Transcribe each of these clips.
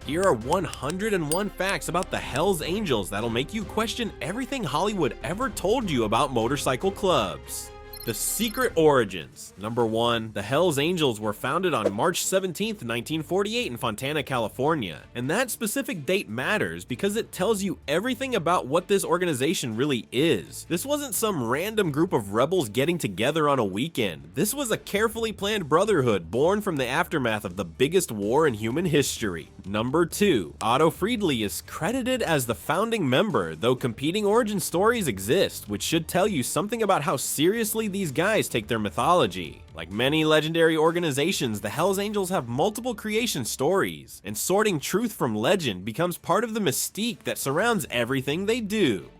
Here are 101 facts about the Hells Angels that'll make you question everything Hollywood ever told you about motorcycle clubs. The secret origins. Number 1. The Hells Angels were founded on March 17, 1948 in Fontana, California. And that specific date matters because it tells you everything about what this organization really is. This wasn't some random group of rebels getting together on a weekend. This was a carefully planned brotherhood born from the aftermath of the biggest war in human history. Number 2. Otto Friedli is credited as the founding member, though competing origin stories exist, which should tell you something about how seriously these guys take their mythology. Like many legendary organizations, the Hells Angels have multiple creation stories, and sorting truth from legend becomes part of the mystique that surrounds everything they do.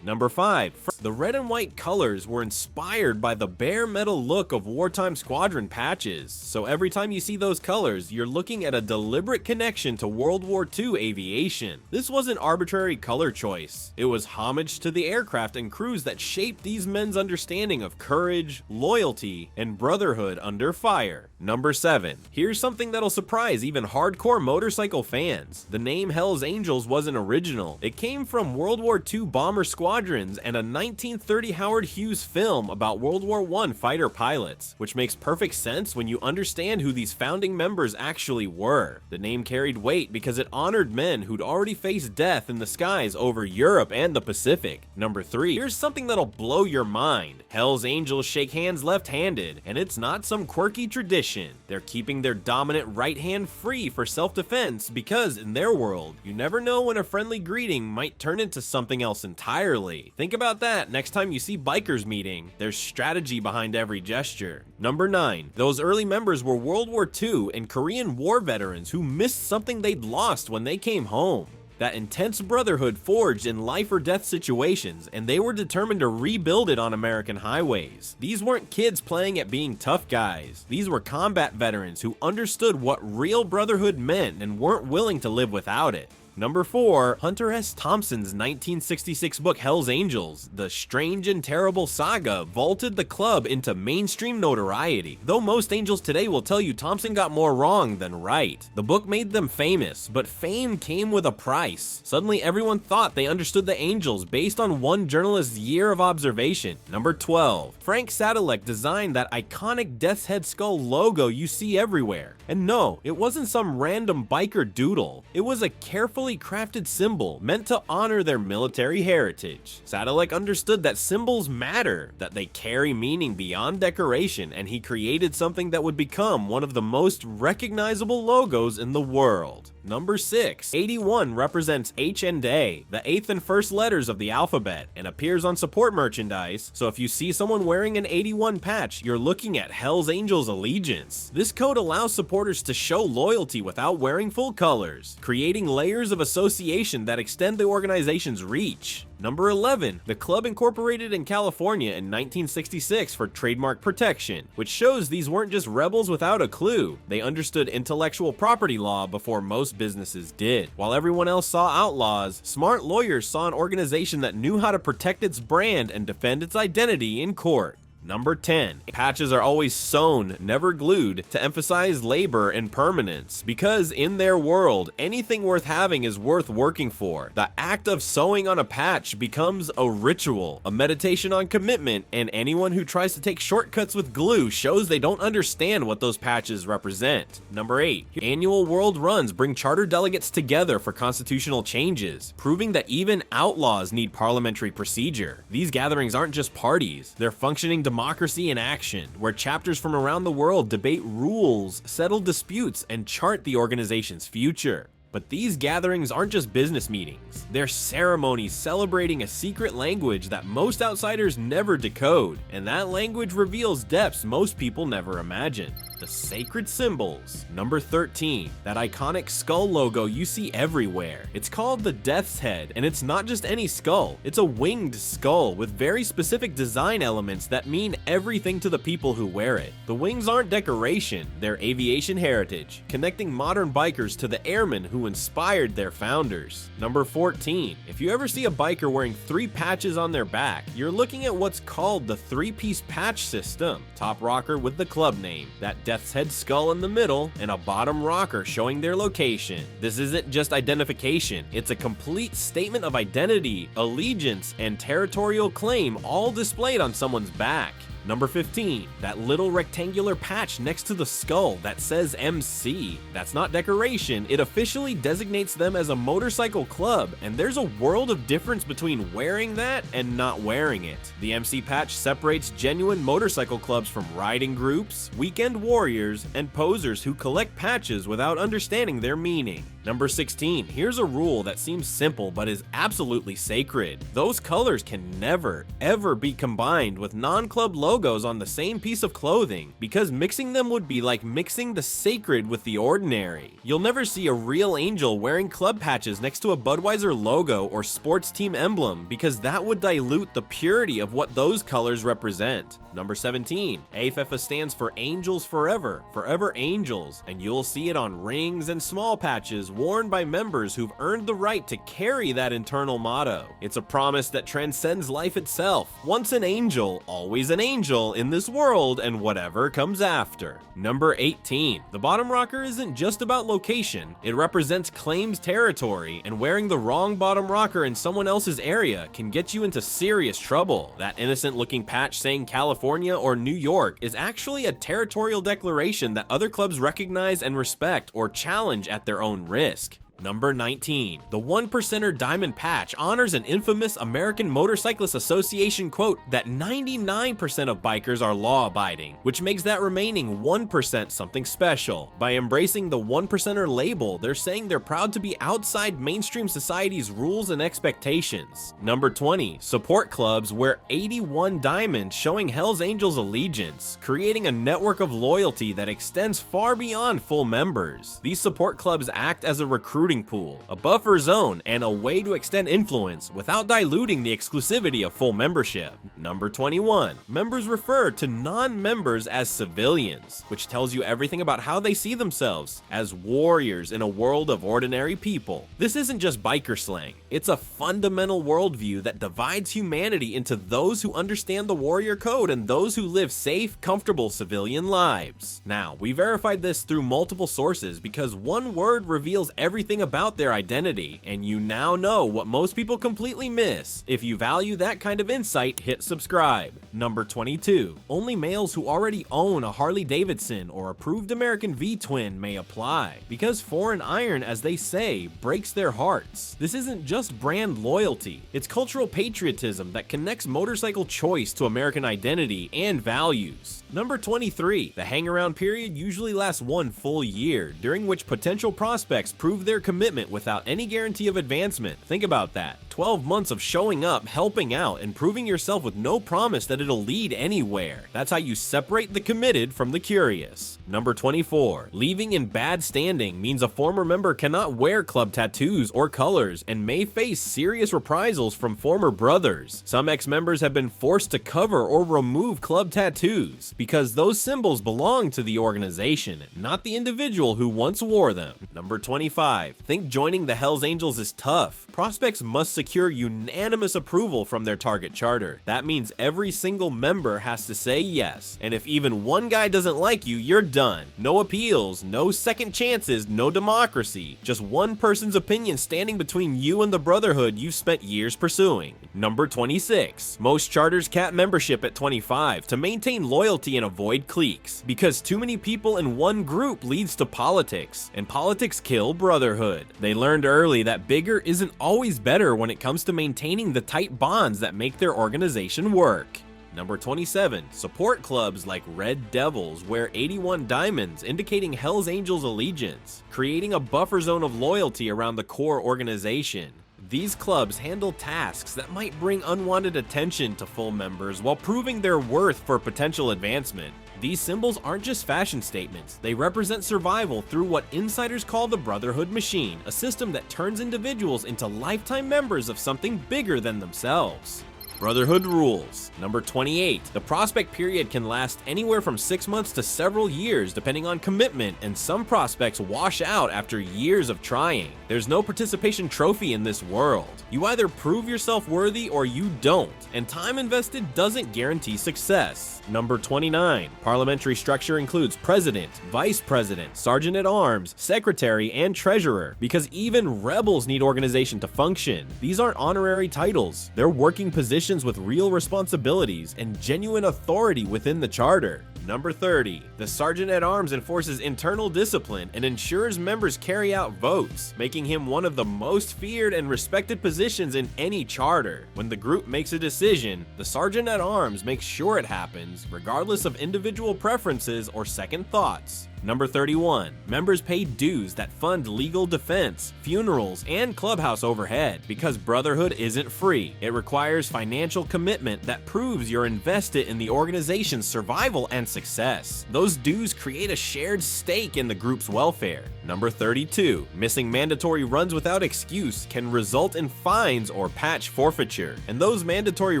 Number 5. The red and white colors were inspired by the bare metal look of wartime squadron patches, so every time you see those colors, you're looking at a deliberate connection to World War II aviation. This wasn't arbitrary color choice. It was homage to the aircraft and crews that shaped these men's understanding of courage, loyalty, and brotherhood under fire. Number 7. Here's something that'll surprise even hardcore motorcycle fans. The name Hells Angels wasn't original. It came from World War II bomber squadrons and a 1930 Howard Hughes film about World War I fighter pilots, which makes perfect sense when you understand who these founding members actually were. The name carried weight because it honored men who'd already faced death in the skies over Europe and the Pacific. Number 3. Here's something that'll blow your mind. Hells Angels shake hands left-handed, and it's not some quirky tradition. They're keeping their dominant right hand free for self-defense because, in their world, you never know when a friendly greeting might turn into something else entirely. Think about that next time you see bikers meeting. There's strategy behind every gesture. Number 9. Those early members were World War II and Korean War veterans who missed something they'd lost when they came home. That intense brotherhood forged in life or death situations, and they were determined to rebuild it on American highways. These weren't kids playing at being tough guys. These were combat veterans who understood what real brotherhood meant and weren't willing to live without it. Number 4. Hunter S. Thompson's 1966 book Hells Angels, The Strange and Terrible Saga, vaulted the club into mainstream notoriety, though most angels today will tell you Thompson got more wrong than right. The book made them famous, but fame came with a price. Suddenly everyone thought they understood the angels based on one journalist's year of observation. Number 12. Frank Sadalek designed that iconic Death's Head Skull logo you see everywhere. And no, it wasn't some random biker doodle. It was a carefully crafted symbol meant to honor their military heritage. Sadalek understood that symbols matter, that they carry meaning beyond decoration, and he created something that would become one of the most recognizable logos in the world. Number 6. 81 represents H and A, the 8th and 1st letters of the alphabet, and appears on support merchandise, so if you see someone wearing an 81 patch, you're looking at Hells Angels allegiance. This code allows supporters to show loyalty without wearing full colors, creating layers of association that extend the organization's reach. Number 11. The club incorporated in California in 1966 for trademark protection, which shows these weren't just rebels without a clue. They understood intellectual property law before most businesses did. While everyone else saw outlaws, smart lawyers saw an organization that knew how to protect its brand and defend its identity in court. Number 10. Patches are always sewn, never glued, to emphasize labor and permanence, because in their world, anything worth having is worth working for. The act of sewing on a patch becomes a ritual, a meditation on commitment, and anyone who tries to take shortcuts with glue shows they don't understand what those patches represent. Number 8. Annual world runs bring charter delegates together for constitutional changes, proving that even outlaws need parliamentary procedure. These gatherings aren't just parties, they're functioning democracy in action, where chapters from around the world debate rules, settle disputes, and chart the organization's future. But these gatherings aren't just business meetings. They're ceremonies celebrating a secret language that most outsiders never decode, and that language reveals depths most people never imagine. The sacred symbols. Number 13. That iconic skull logo you see everywhere. It's called the Death's Head, and it's not just any skull. It's a winged skull with very specific design elements that mean everything to the people who wear it. The wings aren't decoration, they're aviation heritage, connecting modern bikers to the airmen who inspired their founders. Number 14. If you ever see a biker wearing 3 patches on their back, you're looking at what's called the 3-piece patch system. Top rocker with the club name. That death's head skull in the middle, and a bottom rocker showing their location. This isn't just identification, it's a complete statement of identity, allegiance, and territorial claim all displayed on someone's back. Number 15, that little rectangular patch next to the skull that says MC. That's not decoration, it officially designates them as a motorcycle club, and there's a world of difference between wearing that and not wearing it. The MC patch separates genuine motorcycle clubs from riding groups, weekend warriors, and posers who collect patches without understanding their meaning. Number 16, here's a rule that seems simple but is absolutely sacred. Those colors can never, ever be combined with non-club logos on the same piece of clothing, because mixing them would be like mixing the sacred with the ordinary. You'll never see a real angel wearing club patches next to a Budweiser logo or sports team emblem, because that would dilute the purity of what those colors represent. Number 17, AFFA stands for Angels Forever, Forever Angels, and you'll see it on rings and small patches worn by members who've earned the right to carry that internal motto. It's a promise that transcends life itself. Once an angel, always an angel in this world and whatever comes after. Number 18, the bottom rocker isn't just about location, it represents claimed territory, and wearing the wrong bottom rocker in someone else's area can get you into serious trouble. That innocent looking patch saying California or New York is actually a territorial declaration that other clubs recognize and respect or challenge at their own risk. Number 19, the 1%er diamond patch honors an infamous American Motorcyclist Association quote that 99% of bikers are law-abiding, which makes that remaining 1% something special. By embracing the 1%er label, they're saying they're proud to be outside mainstream society's rules and expectations. Number 20, support clubs wear 81 diamonds showing Hell's Angels allegiance, creating a network of loyalty that extends far beyond full members. These support clubs act as a recruiting pool, a buffer zone, and a way to extend influence without diluting the exclusivity of full membership. Number 21, members refer to non-members as civilians, which tells you everything about how they see themselves, as warriors in a world of ordinary people. This isn't just biker slang, it's a fundamental worldview that divides humanity into those who understand the warrior code and those who live safe, comfortable civilian lives. Now, we verified this through multiple sources because one word reveals everything about their identity, and you now know what most people completely miss. If you value that kind of insight, hit subscribe. Number 22, only males who already own a Harley Davidson or approved American V-twin may apply, because foreign iron, as they say, breaks their hearts. This isn't just brand loyalty, it's cultural patriotism that connects motorcycle choice to American identity and values. Number 23, the hang-around period usually lasts one full year, during which potential prospects prove their commitment without any guarantee of advancement. Think about that. 12 months of showing up, helping out, and proving yourself with no promise that it'll lead anywhere. That's how you separate the committed from the curious. Number 24, leaving in bad standing means a former member cannot wear club tattoos or colors and may face serious reprisals from former brothers. Some ex-members have been forced to cover or remove club tattoos because those symbols belong to the organization, not the individual who once wore them. Number 25, think joining the Hells Angels is tough. Prospects must secure unanimous approval from their target charter. That means every single member has to say yes, and if even one guy doesn't like you, you're done. No appeals, no second chances, no democracy. Just one person's opinion standing between you and the brotherhood you've spent years pursuing. Number 26, most charters cap membership at 25 to maintain loyalty and avoid cliques, because too many people in one group leads to politics, and politics kill brotherhood. They learned early that bigger isn't always better when it comes to maintaining the tight bonds that make their organization work. Number 27, support clubs like Red Devils wear 81 diamonds, indicating Hell's Angels allegiance, creating a buffer zone of loyalty around the core organization. These clubs handle tasks that might bring unwanted attention to full members while proving their worth for potential advancement. These symbols aren't just fashion statements, they represent survival through what insiders call the Brotherhood Machine, a system that turns individuals into lifetime members of something bigger than themselves. Brotherhood rules. Number 28. The prospect period can last anywhere from 6 months to several years depending on commitment, and some prospects wash out after years of trying. There's no participation trophy in this world. You either prove yourself worthy or you don't, and time invested doesn't guarantee success. Number 29. Parliamentary structure includes president, vice president, sergeant at arms, secretary, and treasurer, because even rebels need organization to function. These aren't honorary titles. They're working positions with real responsibilities and genuine authority within the charter. Number 30. The Sergeant at Arms enforces internal discipline and ensures members carry out votes, making him one of the most feared and respected positions in any charter. When the group makes a decision, the Sergeant at Arms makes sure it happens, regardless of individual preferences or second thoughts. Number 31. Members pay dues that fund legal defense, funerals, and clubhouse overhead, because Brotherhood isn't free. It requires financial commitment that proves you're invested in the organization's survival and success. Those dues create a shared stake in the group's welfare. Number 32. Missing mandatory runs without excuse can result in fines or patch forfeiture, and those mandatory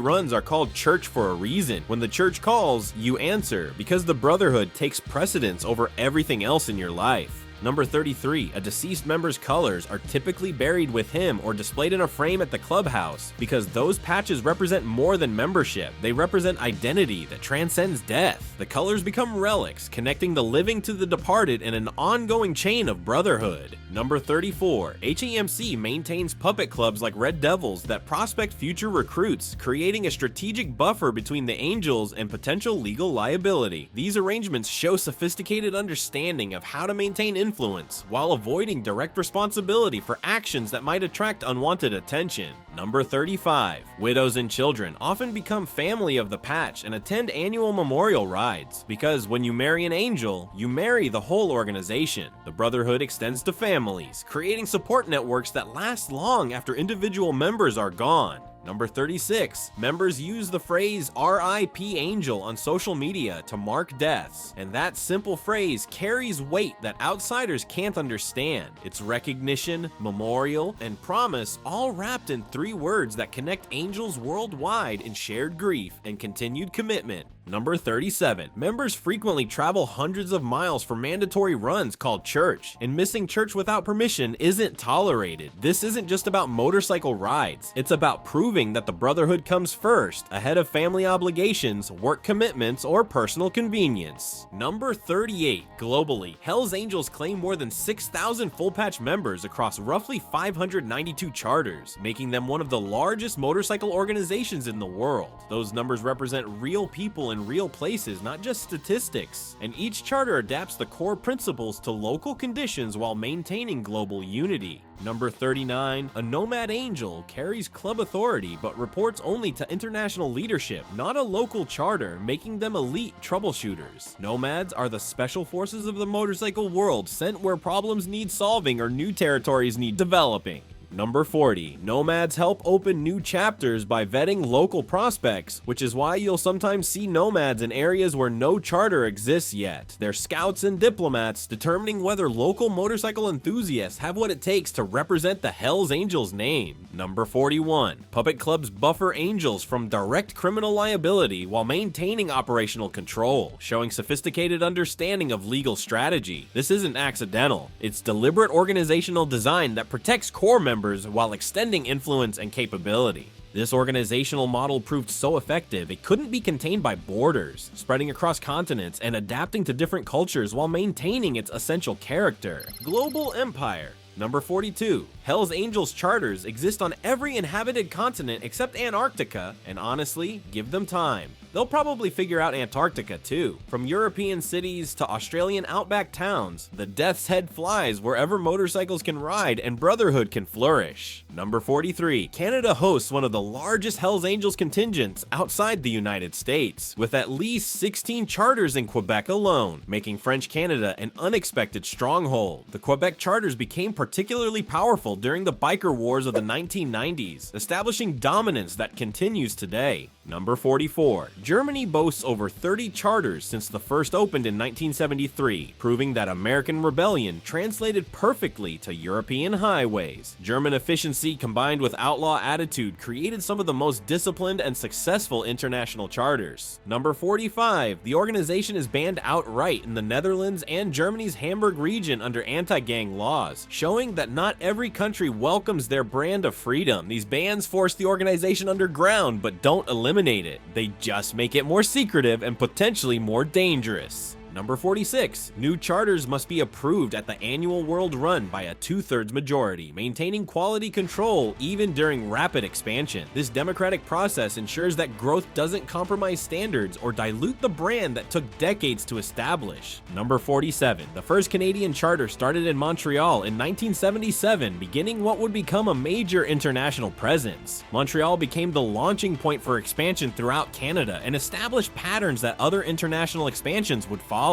runs are called church for a reason. When the church calls, you answer, because the Brotherhood takes precedence over everything else in your life. Number 33. A deceased member's colors are typically buried with him or displayed in a frame at the clubhouse, because those patches represent more than membership. They represent identity that transcends death. The colors become relics, connecting the living to the departed in an ongoing chain of brotherhood. Number 34. HEMC maintains puppet clubs like Red Devils that prospect future recruits, creating a strategic buffer between the Angels and potential legal liability. These arrangements show sophisticated understanding of how to maintain influence while avoiding direct responsibility for actions that might attract unwanted attention. Number 35. Widows and children often become family of the patch and attend annual memorial rides, because when you marry an angel, you marry the whole organization. The Brotherhood extends to families, creating support networks that last long after individual members are gone. Number 36. Members use the phrase RIP Angel on social media to mark deaths, and that simple phrase carries weight that outsiders can't understand. It's recognition, memorial, and promise, all wrapped in 3 words that connect angels worldwide in shared grief and continued commitment. Number 37. Members frequently travel hundreds of miles for mandatory runs called church, and missing church without permission isn't tolerated. This isn't just about motorcycle rides, it's about proving that the Brotherhood comes first, ahead of family obligations, work commitments, or personal convenience. Number 38. Globally, Hell's Angels claim more than 6,000 full patch members across roughly 592 charters, making them one of the largest motorcycle organizations in the world. Those numbers represent real people in real places, not just statistics, and each charter adapts the core principles to local conditions while maintaining global unity. Number 39. A Nomad Angel carries club authority but reports only to international leadership, not a local charter, making them elite troubleshooters. Nomads are the special forces of the motorcycle world, sent where problems need solving or new territories need developing. Number 40. Nomads help open new chapters by vetting local prospects, which is why you'll sometimes see nomads in areas where no charter exists yet. They're scouts and diplomats, determining whether local motorcycle enthusiasts have what it takes to represent the Hells Angels name. Number 41. Puppet clubs buffer angels from direct criminal liability while maintaining operational control, showing sophisticated understanding of legal strategy. This isn't accidental. It's deliberate organizational design that protects core members while extending influence and capability. This organizational model proved so effective it couldn't be contained by borders, spreading across continents and adapting to different cultures while maintaining its essential character. Global empire. Number 42. Hell's Angels charters exist on every inhabited continent except Antarctica, and honestly, give them time. They'll probably figure out Antarctica too. From European cities to Australian outback towns, the Death's Head flies wherever motorcycles can ride and Brotherhood can flourish. Number 43. Canada hosts one of the largest Hells Angels contingents outside the United States, with at least 16 charters in Quebec alone, making French Canada an unexpected stronghold. The Quebec charters became particularly powerful during the biker wars of the 1990s, establishing dominance that continues today. Number 44. Germany boasts over 30 charters since the first opened in 1973, proving that American rebellion translated perfectly to European highways. German efficiency combined with outlaw attitude created some of the most disciplined and successful international charters. Number 45. The organization is banned outright in the Netherlands and Germany's Hamburg region under anti-gang laws, showing that not every country welcomes their brand of freedom. These bans force the organization underground, but don't eliminate it. They just make it more secretive and potentially more dangerous. Number 46. New charters must be approved at the annual world run by a 2/3 majority, maintaining quality control even during rapid expansion. This democratic process ensures that growth doesn't compromise standards or dilute the brand that took decades to establish. Number 47. The first Canadian charter started in Montreal in 1977, beginning what would become a major international presence. Montreal became the launching point for expansion throughout Canada and established patterns that other international expansions would follow.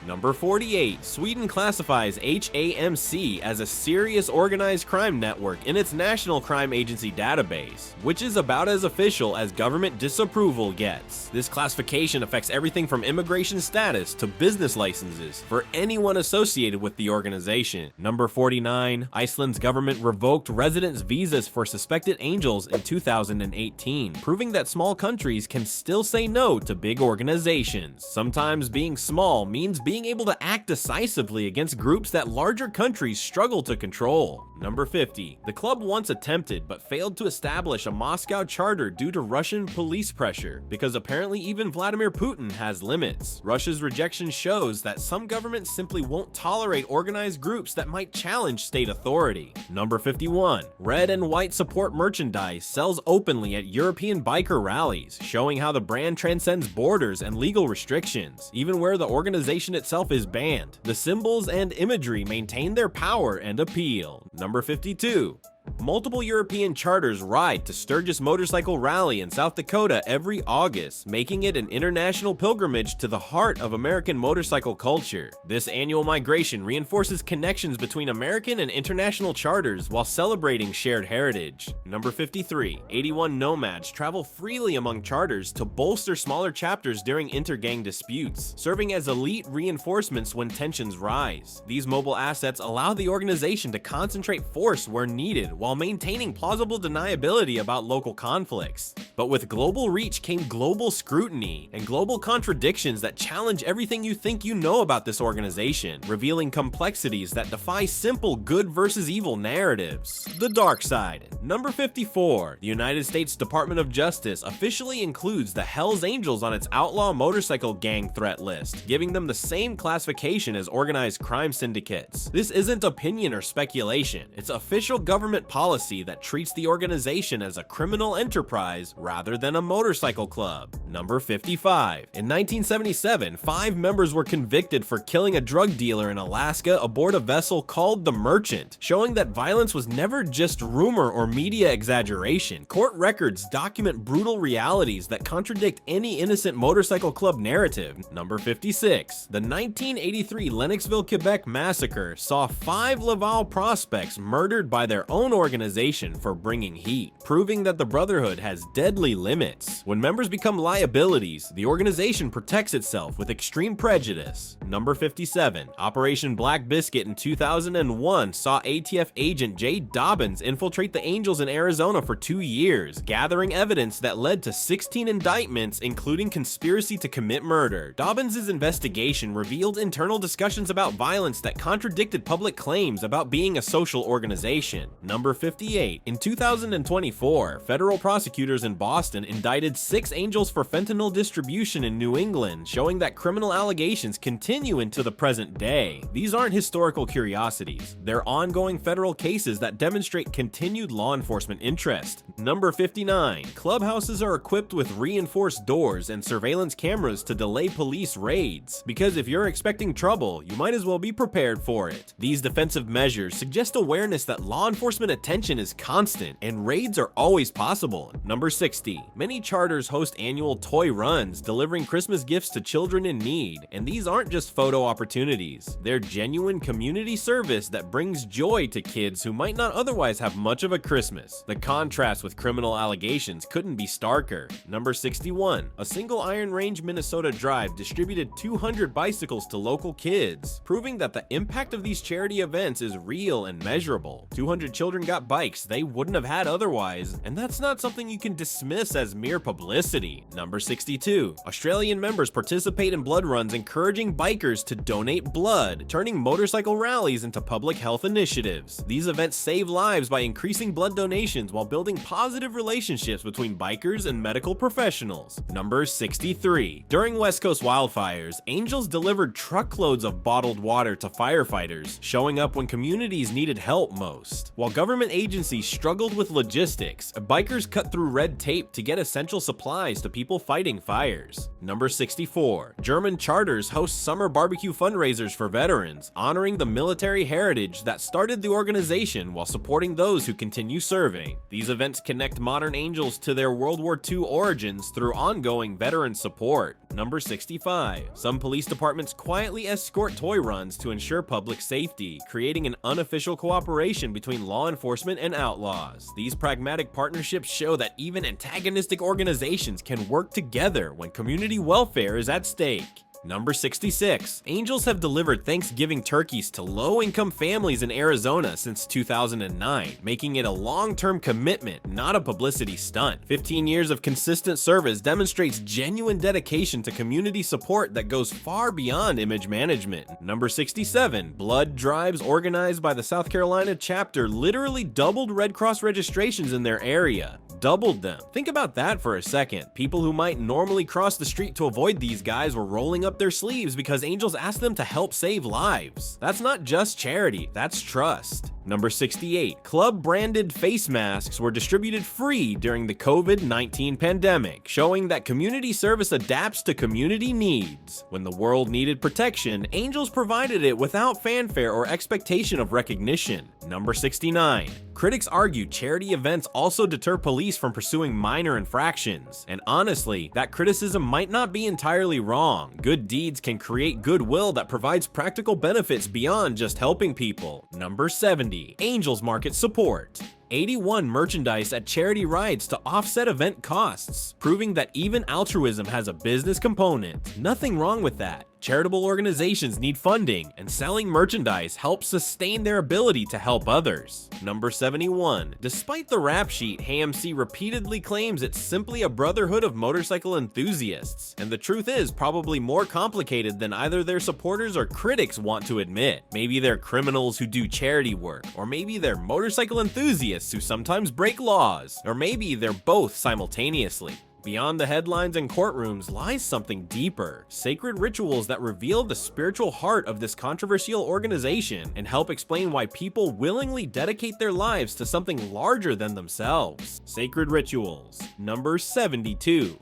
Number 48. Sweden classifies HAMC as a serious organized crime network in its National Crime Agency database, which is about as official as government disapproval gets. This classification affects everything from immigration status to business licenses for anyone associated with the organization. Number 49. Iceland's government revoked residents' visas for suspected angels in 2018, proving that small countries can still say no to big organizations. Sometimes being small means being able to act decisively against groups that larger countries struggle to control. Number 50. The club once attempted but failed to establish a Moscow charter due to Russian police pressure, because apparently even Vladimir Putin has limits. Russia's rejection shows that some governments simply won't tolerate organized groups that might challenge state authority. Number 51. Red and white support merchandise sells openly at European biker rallies, showing how the brand transcends borders and legal restrictions, even where the organization itself is banned. The symbols and imagery maintain their power and appeal. Number 52. Multiple European charters ride to Sturgis Motorcycle Rally in South Dakota every August, making it an international pilgrimage to the heart of American motorcycle culture. This annual migration reinforces connections between American and international charters while celebrating shared heritage. Number 53. 81 nomads travel freely among charters to bolster smaller chapters during intergang disputes, serving as elite reinforcements when tensions rise. These mobile assets allow the organization to concentrate force where needed, while maintaining plausible deniability about local conflicts. But with global reach came global scrutiny and global contradictions that challenge everything you think you know about this organization, revealing complexities that defy simple good versus evil narratives. The dark side. Number 54. The United States Department of Justice officially includes the HELLS Angels on its outlaw motorcycle gang threat list, giving them the same classification as organized crime syndicates. This isn't opinion or speculation, it's official government policy that treats the organization as a criminal enterprise rather than a motorcycle club. Number 55. In 1977, 5 members were convicted for killing a drug dealer in Alaska aboard a vessel called the Merchant, showing that violence was never just rumor or media exaggeration. Court records document brutal realities that contradict any innocent motorcycle club narrative. Number 56. The 1983 Lennoxville, Quebec massacre saw 5 Laval prospects murdered by their own organization for bringing heat, proving that the Brotherhood has deadly limits. When members become liabilities, the organization protects itself with extreme prejudice. Number 57. Operation Black Biscuit in 2001 saw ATF agent Jay Dobbins infiltrate the Angels in Arizona for 2 years, gathering evidence that led to 16 indictments, including conspiracy to commit murder. Dobbins' investigation revealed internal discussions about violence that contradicted public claims about being a social organization. Number 58. In 2024, federal prosecutors in Boston indicted 6 Angels for fentanyl distribution in New England, showing that criminal allegations continue into the present day. These aren't historical curiosities. They're ongoing federal cases that demonstrate continued law enforcement interest. Number 59. Clubhouses are equipped with reinforced doors and surveillance cameras to delay police raids, because if you're expecting trouble, you might as well be prepared for it. These defensive measures suggest awareness that law enforcement attention is constant, and raids are always possible. Number 60. Many charters host annual toy runs, delivering Christmas gifts to children in need, and these aren't just photo opportunities. They're genuine community service that brings joy to kids who might not otherwise have much of a Christmas. The contrast with criminal allegations couldn't be starker. Number 61. A single Iron Range, Minnesota drive distributed 200 bicycles to local kids, proving that the impact of these charity events is real and measurable. 200 children got bikes they wouldn't have had otherwise, and that's not something you can dismiss as mere publicity. Number 62. Australian members participate in blood runs encouraging bikers to donate blood, turning motorcycle rallies into public health initiatives. These events save lives by increasing blood donations while building positive relationships between bikers and medical professionals. Number 63. During West Coast wildfires, Angels delivered truckloads of bottled water to firefighters, showing up when communities needed help most. While government agencies struggled with logistics, bikers cut through red tape to get essential supplies to people fighting fires. Number 64. German charters host summer barbecue fundraisers for veterans, honoring the military heritage that started the organization while supporting those who continue serving. These events connect modern Angels to their World War II origins through ongoing veteran support. Number 65. Some police departments quietly escort toy runs to ensure public safety, creating an unofficial cooperation between law enforcement and outlaws. These pragmatic partnerships show that even antagonistic organizations can work together when community welfare is at stake. Number 66. Angels have delivered Thanksgiving turkeys to low-income families in Arizona since 2009, making it a long-term commitment, not a publicity stunt. 15 years of consistent service demonstrates genuine dedication to community support that goes far beyond image management. Number 67. Blood drives organized by the South Carolina chapter literally doubled Red Cross registrations in their area. Doubled them. Think about that for a second. People who might normally cross the street to avoid these guys were rolling up their sleeves because Angels asked them to help save lives. That's not just charity, that's trust. Number 68. Club-branded face masks were distributed free during the COVID-19 pandemic, showing that community service adapts to community needs. When the world needed protection, Angels provided it without fanfare or expectation of recognition. Number 69. Critics argue charity events also deter police from pursuing minor infractions. And honestly, that criticism might not be entirely wrong. Good deeds can create goodwill that provides practical benefits beyond just helping people. Number 70. Angels market support. 81 merchandise at charity rides to offset event costs, proving that even altruism has a business component. Nothing wrong with that. Charitable organizations need funding, and selling merchandise helps sustain their ability to help others. Number 71. Despite the rap sheet, HELLS repeatedly claims it's simply a brotherhood of motorcycle enthusiasts, and the truth is probably more complicated than either their supporters or critics want to admit. Maybe they're criminals who do charity work, or maybe they're motorcycle enthusiasts who sometimes break laws, or maybe they're both simultaneously. Beyond the headlines and courtrooms lies something deeper, sacred rituals that reveal the spiritual heart of this controversial organization and help explain why people willingly dedicate their lives to something larger than themselves. Sacred rituals. Number 72.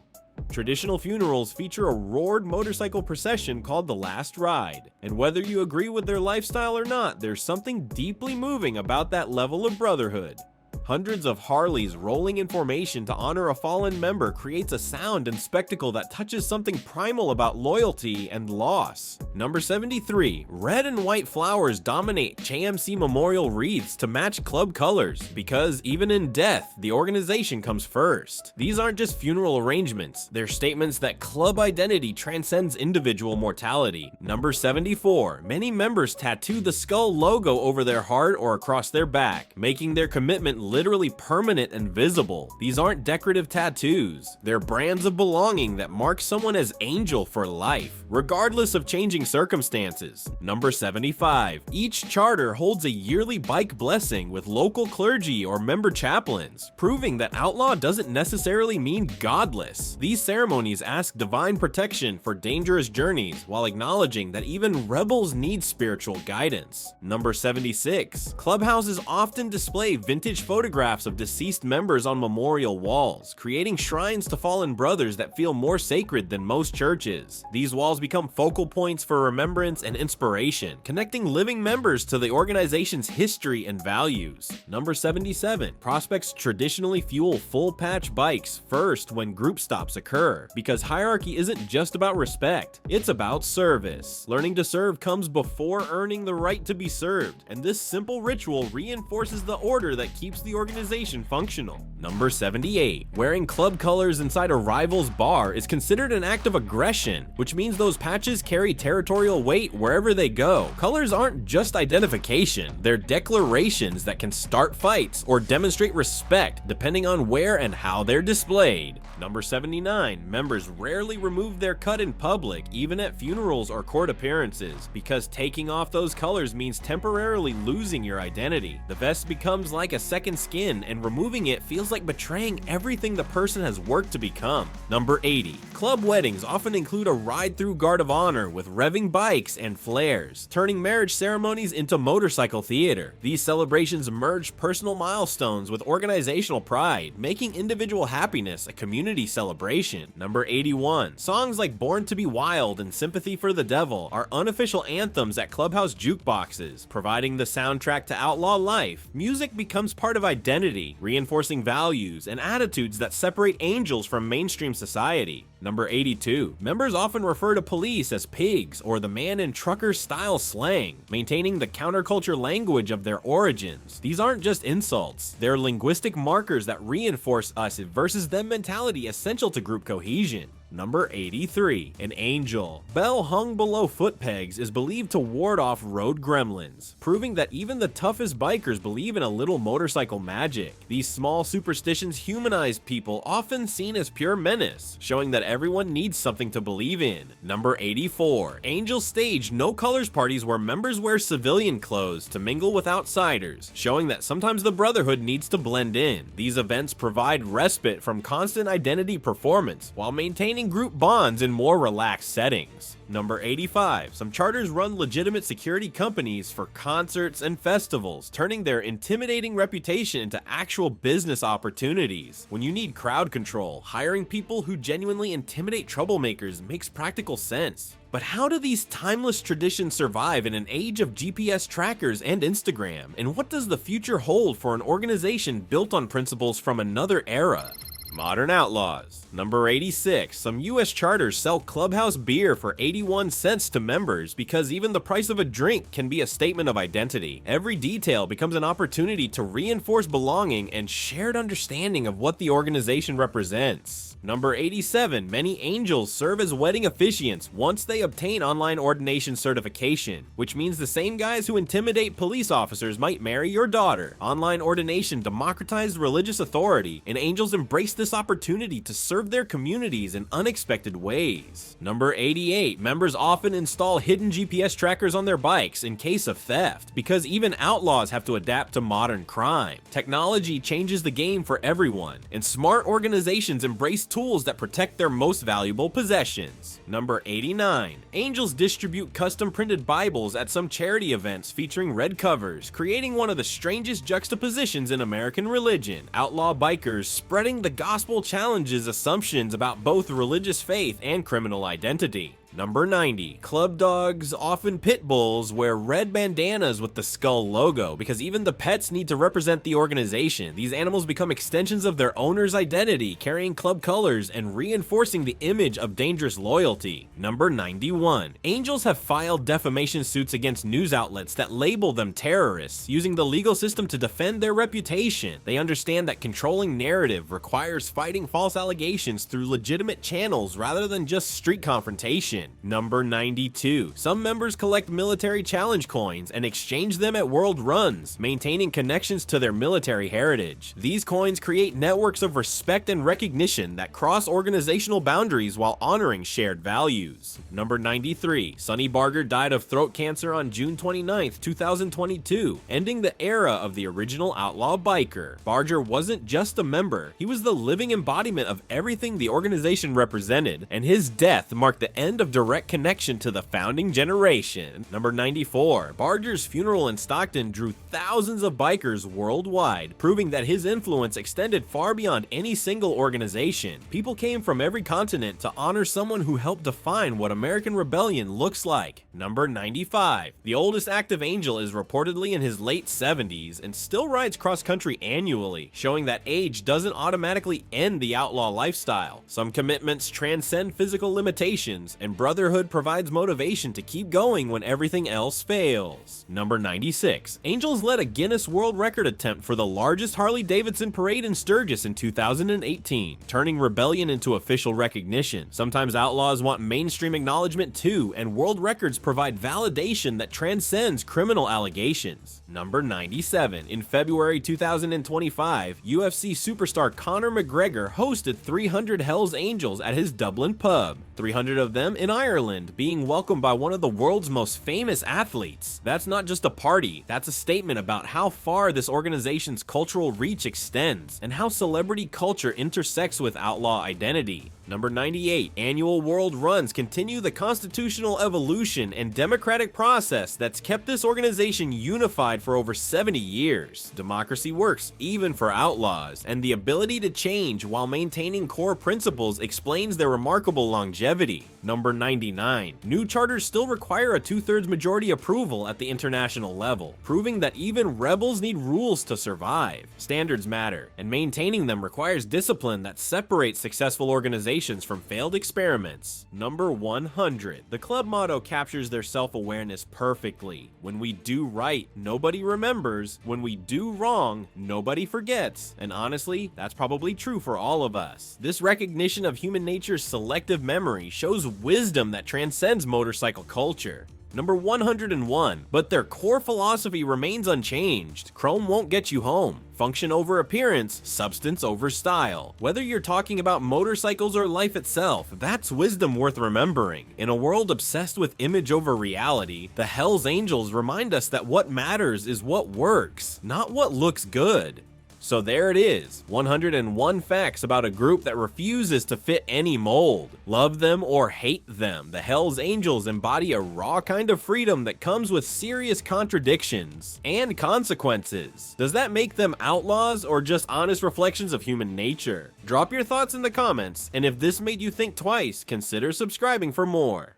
Traditional funerals feature a roared motorcycle procession called the Last Ride, and whether you agree with their lifestyle or not, there's something deeply moving about that level of brotherhood. Hundreds of Harleys rolling in formation to honor a fallen member creates a sound and spectacle that touches something primal about loyalty and loss. Number 73. Red and white flowers dominate HELLS memorial wreaths to match club colors, because even in death, the organization comes first. These aren't just funeral arrangements, they're statements that club identity transcends individual mortality. Number 74. Many members tattoo the skull logo over their heart or across their back, making their commitment literally permanent and visible. These aren't decorative tattoos. They're brands of belonging that mark someone as Angel for life, regardless of changing circumstances. Number 75. Each charter holds a yearly bike blessing with local clergy or member chaplains, proving that outlaw doesn't necessarily mean godless. These ceremonies ask divine protection for dangerous journeys while acknowledging that even rebels need spiritual guidance. Number 76. Clubhouses often display vintage photos photographs of deceased members on memorial walls, creating shrines to fallen brothers that feel more sacred than most churches. These walls become focal points for remembrance and inspiration, connecting living members to the organization's history and values. Number 77. Prospects traditionally fuel full patch bikes first when group stops occur, because hierarchy isn't just about respect, it's about service. Learning to serve comes before earning the right to be served, and this simple ritual reinforces the order that keeps the organization functional. Number 78. Wearing club colors inside a rival's bar is considered an act of aggression, which means those patches carry territorial weight wherever they go. Colors aren't just identification, they're declarations that can start fights or demonstrate respect depending on where and how they're displayed. Number 79. Members rarely remove their cut in public, even at funerals or court appearances, because taking off those colors means temporarily losing your identity. The vest becomes like a second skin, and removing it feels like betraying everything the person has worked to become. Number 80. Club weddings often include a ride-through guard of honor with revving bikes and flares, turning marriage ceremonies into motorcycle theater. These celebrations merge personal milestones with organizational pride, making individual happiness a community celebration. Number 81. Songs like Born to Be Wild and Sympathy for the Devil are unofficial anthems at clubhouse jukeboxes, providing the soundtrack to outlaw life. Music becomes part of identity, reinforcing values and attitudes that separate angels from mainstream society. Number 82. Members often refer to police as pigs or the man in trucker style slang, maintaining the counterculture language of their origins. These aren't just insults, they're linguistic markers that reinforce us versus them mentality essential to group cohesion. Number 83. An angel. Bell hung below foot pegs is believed to ward off road gremlins, proving that even the toughest bikers believe in a little motorcycle magic. These small superstitions humanize people often seen as pure menace, showing that everyone needs something to believe in. Number 84. Angels stage no colors parties where members wear civilian clothes to mingle with outsiders, showing that sometimes the brotherhood needs to blend in. These events provide respite from constant identity performance while maintaining group bonds in more relaxed settings. Number 85. Some charters run legitimate security companies for concerts and festivals, turning their intimidating reputation into actual business opportunities. When you need crowd control, hiring people who genuinely intimidate troublemakers makes practical sense. But how do these timeless traditions survive in an age of GPS trackers and Instagram? And what does the future hold for an organization built on principles from another era? Modern outlaws. Number 86. Some US charters sell clubhouse beer for 81 cents to members because even the price of a drink can be a statement of identity. Every detail becomes an opportunity to reinforce belonging and shared understanding of what the organization represents. Number 87. Many angels serve as wedding officiants once they obtain online ordination certification, which means the same guys who intimidate police officers might marry your daughter. Online ordination democratized religious authority, and angels embrace this opportunity to serve their communities in unexpected ways. Number 88. Members often install hidden GPS trackers on their bikes in case of theft, because even outlaws have to adapt to modern crime. Technology changes the game for everyone, and smart organizations embrace tools that protect their most valuable possessions. Number 89. Angels distribute custom printed Bibles at some charity events featuring red covers, creating one of the strangest juxtapositions in American religion. Outlaw bikers spreading the gospel challenges assumptions about both religious faith and criminal identity. Number 90. Club dogs, often pit bulls, wear red bandanas with the skull logo because even the pets need to represent the organization. These animals become extensions of their owner's identity, carrying club colors and reinforcing the image of dangerous loyalty. Number 91. Angels have filed defamation suits against news outlets that label them terrorists, using the legal system to defend their reputation. They understand that controlling narrative requires fighting false allegations through legitimate channels rather than just street confrontation. Number 92. Some members collect military challenge coins and exchange them at world runs, maintaining connections to their military heritage. These coins create networks of respect and recognition that cross organizational boundaries while honoring shared values. Number 93. Sonny Barger died of throat cancer on June 29, 2022, ending the era of the original outlaw biker. Barger wasn't just a member, he was the living embodiment of everything the organization represented, and his death marked the end of direct connection to the founding generation. Number 94. Barger's funeral in Stockton drew thousands of bikers worldwide, proving that his influence extended far beyond any single organization. People came from every continent to honor someone who helped define what American rebellion looks like. Number 95. The oldest active angel is reportedly in his late 70s and still rides cross-country annually, showing that age doesn't automatically end the outlaw lifestyle. Some commitments transcend physical limitations, and brotherhood provides motivation to keep going when everything else fails. Number 96. Angels led a Guinness World Record attempt for the largest Harley-Davidson parade in Sturgis in 2018, turning rebellion into official recognition. Sometimes outlaws want mainstream acknowledgement too, and world records provide validation that transcends criminal allegations. Number 97. In February 2025, UFC superstar Conor McGregor hosted 300 Hells Angels at his Dublin pub, 300 of them in Ireland, being welcomed by one of the world's most famous athletes. That's not just a party, that's a statement about how far this organization's cultural reach extends, and how celebrity culture intersects with outlaw identity. Number 98. Annual world runs continue the constitutional evolution and democratic process that's kept this organization unified for over 70 years. Democracy works even for outlaws, and the ability to change while maintaining core principles explains their remarkable longevity. Number 99. New charters still require a 2/3 majority approval at the international level, proving that even rebels need rules to survive. Standards matter, and maintaining them requires discipline that separates successful organizations from failed experiments. Number 100. The club motto captures their self-awareness perfectly. When we do right, nobody remembers. When we do wrong, nobody forgets. And honestly, that's probably true for all of us. This recognition of human nature's selective memory shows wisdom that transcends motorcycle culture. Number 101, but their core philosophy remains unchanged. Chrome won't get you home. Function over appearance, substance over style. Whether you're talking about motorcycles or life itself, that's wisdom worth remembering. In a world obsessed with image over reality, the Hells Angels remind us that what matters is what works, not what looks good. So there it is, 101 facts about a group that refuses to fit any mold. Love them or hate them, the Hells Angels embody a raw kind of freedom that comes with serious contradictions and consequences. Does that make them outlaws or just honest reflections of human nature? Drop your thoughts in the comments, and if this made you think twice, consider subscribing for more.